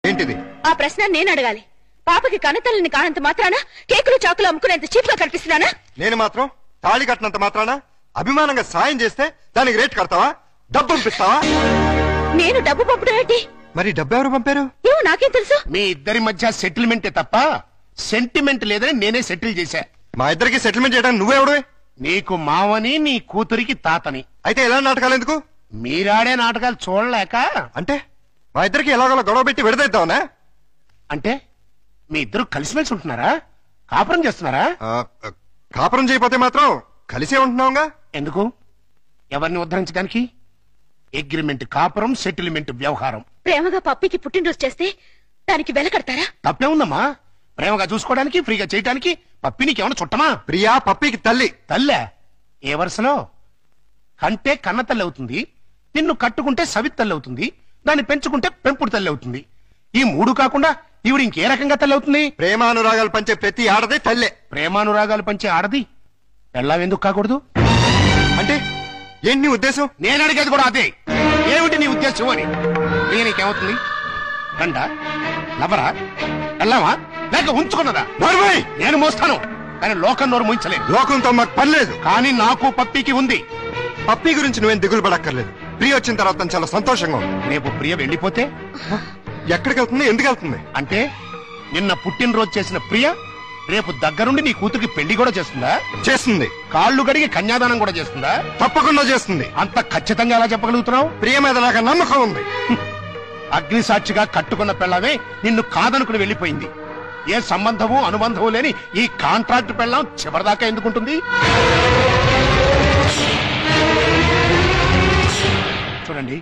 ఏంటిది? ఆ ప్రశ్న నేను అడగాలి. పాపకి కన్నతల్లిని కానంత మాత్రాన కేకులు చాకులు అమ్ముకునేంత చీప్ గా కనిపిస్తున్నానా? నేను మాత్రం తాళి కట్టినంత మాత్రాన అభిమానంగా సాయం చేస్తే దానికి రేట్ కడతావా? డబ్బు పంపిస్తావా? నేను డబ్బు పంపడం ఏంటి? మరి డబ్బు ఎవరు పంపారు? ఏమో నాకేం తెలుసు. మీ ఇద్దరి మధ్య సెటిల్మెంటే తప్ప సెంటిమెంట్ లేదని నేనే సెటిల్ చేశా. మా ఇద్దరికి సెటిల్మెంట్ చేయడానికి నువ్వెవడు? నీకు మావని, నీ కూతురికి తాతని. అయితే ఎలాంటి నాటకాలు ఎందుకు? మీరాడే నాటకాలు చూడలేక. అంటే మా ఇద్దరికి ఎలాగోలా గొడవ పెట్టి విడదీద్దామనా? అంటే మీ ఇద్దరు కలిసిమెలిసి ఉంటున్నారా? కాపురం చేస్తున్నారా? కాపురం చేయకపోతే మాత్రం కలిసే ఉంటున్నావుగా. ఎందుకు? ఎవరిని ఉద్ధరించడానికి? అగ్రిమెంట్ కాపురం, సెటిల్మెంట్ వ్యవహారం. ప్రేమగా పప్పికి పుట్టినరోజు చేస్తే దానికి వెల కడతారా? తప్పే ఉందమ్మా. ప్రేమగా చూసుకోవడానికి, ఫ్రీగా చేయడానికి పప్పినికి ఏమన్నా చుట్టమా? ప్రియా పప్పికి తల్లి. తల్లే? ఏ వరుసలో? కంటే కన్న తల్లి అవుతుంది, నిన్ను కట్టుకుంటే సవిత్ తల్లి అవుతుంది, దాన్ని పెంచుకుంటే పెంపుడు తల్లి అవుతుంది. ఈ మూడు కాకుండా ఈవిడ ఇంకే రకంగా తల్లి అవుతుంది? ప్రేమానురాగాలు పంచే ప్రతి ఆడది తల్లే. ప్రేమానురాగాలు పంచే ఆడది పెళ్ళాం ఎందుకు కాకూడదు? అంటే ఏంటి నీ ఉద్దేశం? నేను అడిగేది కూడా అదే. ఏమిటి నీ ఉద్దేశం అని. నీకేమవుతుంది? గండ, లవరా, వెళ్ళావా లేక ఉంచుకున్నదా? నేను మోస్తాను, కానీ లోకం నోరు మోయించలేదు. లోకంతో మాకు పని లేదు, కానీ నాకు పప్పికి ఉంది. పప్పి గురించి నువ్వేం దిగులు పడక్కర్లేదు. ప్రియ వచ్చిన తర్వాత చాలా సంతోషంగా ఉంది. రేపు ప్రియ వెళ్ళిపోతే ఎక్కడికి వెళ్తుంది? ఎందుకు వెళ్తుంది? అంటే నిన్న పుట్టినరోజు చేసిన ప్రియ రేపు దగ్గరుండి నీ కూతురికి పెళ్లి కూడా చేస్తుందా? చేస్తుంది. కాళ్ళు గడిగి కన్యాదానం కూడా చేస్తుందా? తప్పకుండా చేస్తుంది. అంత ఖచ్చితంగా ఎలా చెప్పగలుగుతున్నావు? ప్రియ మీద నాకు నమ్మకం ఉంది. అగ్ని సాక్షిగా కట్టుకున్న పెళ్ళమే నిన్ను కాదనుకుని వెళ్ళిపోయింది. ఏ సంబంధము అనుబంధము లేని ఈ కాంట్రాక్ట్ పెళ్ళం చివరిదాకా ఎందుకుంటుంది? చూడండి,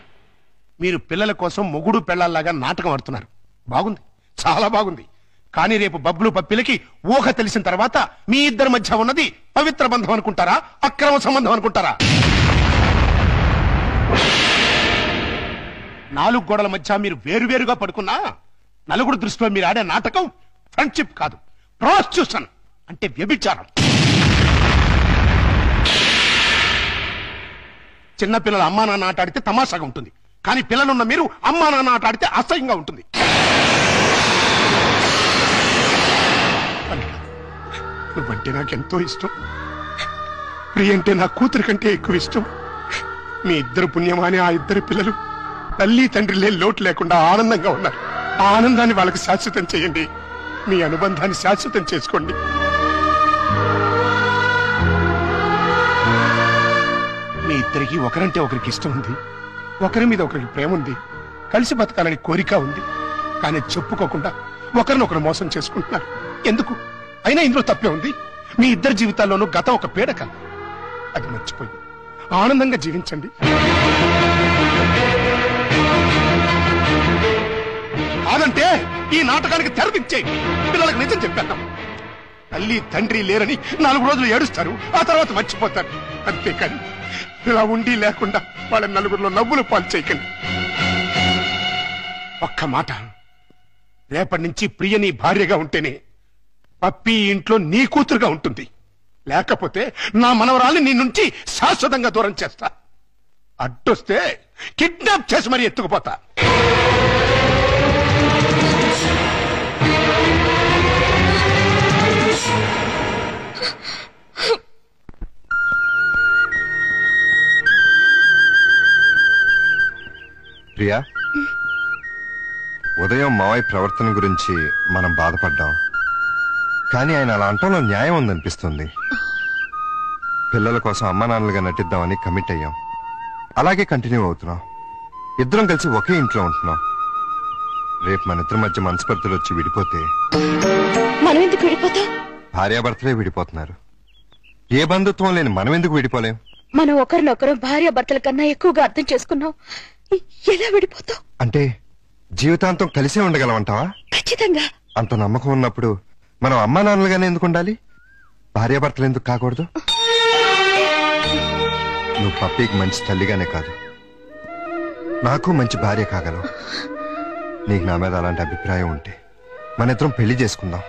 మీరు పిల్లల కోసం మొగుడు పెళ్ళాల్లాగా నాటకం ఆడుతున్నారు. బాగుంది, చాలా బాగుంది. కానీ రేపు బబ్బులు పప్పిలకి ఊహ తెలిసిన తర్వాత మీ ఇద్దరి మధ్య ఉన్నది పవిత్ర బంధం అనుకుంటారా, అక్రమ సంబంధం అనుకుంటారా? 4 గోడల మధ్య మీరు వేరువేరుగా పడుకున్నా నలుగురు దృష్టిలో మీరు ఆడే నాటకం ఫ్రెండ్షిప్ కాదు, ప్రాస్టిట్యూషన్ అంటే వ్యభిచారం. చిన్నపిల్లలు అమ్మా నాన్న ఆట ఆడితే తమాషాగా ఉంటుంది, కానీ పిల్లలున్న మీరు అమ్మా నాన్న ఆట ఆడితే అసహ్యంగా ఉంటుంది. నువ్వంటే నాకెంతో ఇష్టం. ప్రియ అంటే నా కూతురి కంటే ఎక్కువ ఇష్టం. మీ ఇద్దరు పుణ్యమాని ఆ ఇద్దరు పిల్లలు తల్లి తండ్రి లేని లోటు లేకుండా ఆనందంగా ఉన్నారు. ఆ ఆనందాన్ని వాళ్ళకి శాశ్వతం చేయండి. మీ అనుబంధాన్ని శాశ్వతం చేసుకోండి. మీ ఇద్దరికి ఒకరంటే ఒకరికి ఇష్టం ఉంది, ఒకరి మీద ఒకరికి ప్రేమ ఉంది, కలిసి బతకాలని కోరిక ఉంది. కానీ చెప్పుకోకుండా ఒకరినొకరు మోసం చేసుకుంటున్నారు. ఎందుకు? అయినా ఇందులో తప్పే ఉంది. మీ ఇద్దరి జీవితాల్లోనూ గతం ఒక పీడక, అది మర్చిపోయి ఆనందంగా జీవించండి. కాదంటే ఈ నాటకానికి తెరదించేయి. పిల్లలకు నిజం చెప్పేద్దాం. తల్లి తండ్రి లేరని 4 రోజులు ఏడుస్తారు, ఆ తర్వాత మర్చిపోతారు. అంతేకాని ఇలా ఉండి లేకుండా వాళ్ళ నలుగురిలో నవ్వులు పాలు చేయకండి. ఒక్క మాట, రేపటి నుంచి ప్రియ నీ భార్యగా ఉంటేనే పప్పి ఇంట్లో నీ కూతురుగా ఉంటుంది. లేకపోతే నా మనవరాల్ని నీ నుంచి శాశ్వతంగా దూరం చేస్తా. అడ్డొస్తే కిడ్నాప్ చేసి మరీ ఎత్తుకుపోతా. ప్రియా, ఉదయం మావయ్య ప్రవర్తన గురించి మనం బాధపడ్డాం, కానీ ఆయన అలా అంటంలో న్యాయం ఉందనిపిస్తుంది. పిల్లల కోసం అమ్మా నాన్నలుగా నటిద్దామని కమిట్ అయ్యాం. అలాగే కంటిన్యూ అవుతున్నాం. ఇద్దరం కలిసి ఒకే ఇంట్లో ఉంటున్నాం. రేపు మన ఇద్దరి మధ్య మనస్పర్ధలు వచ్చి విడిపోతే మనం ఎందుకు విడిపోతాం? భార్యాభర్తలే విడిపోతున్నారు. ఏ బంధుత్వం లేని మనం ఎందుకు విడిపోలేం? మనం ఒకరినొకరు భార్యాభర్తల కన్నా ఎక్కువగా అర్థం చేసుకున్నాం. ఎలా విడిపోతాం? అంటే జీవితాంతం కలిసే ఉండగలమంటావా? ఖచ్చితంగా. అంత నమ్మకం ఉన్నప్పుడు మనం అమ్మా నాన్నలుగానే ఎందుకు ఉండాలి? భార్యాభర్తలు ఎందుకు కాకూడదు? నువ్వు పప్పికి మంచి తల్లిగానే కాదు, నాకు మంచి భార్య కాగలవు. నీకు నా మీద అలాంటి అభిప్రాయం ఉంటే మన ఇద్దరం పెళ్లి చేసుకుందాం.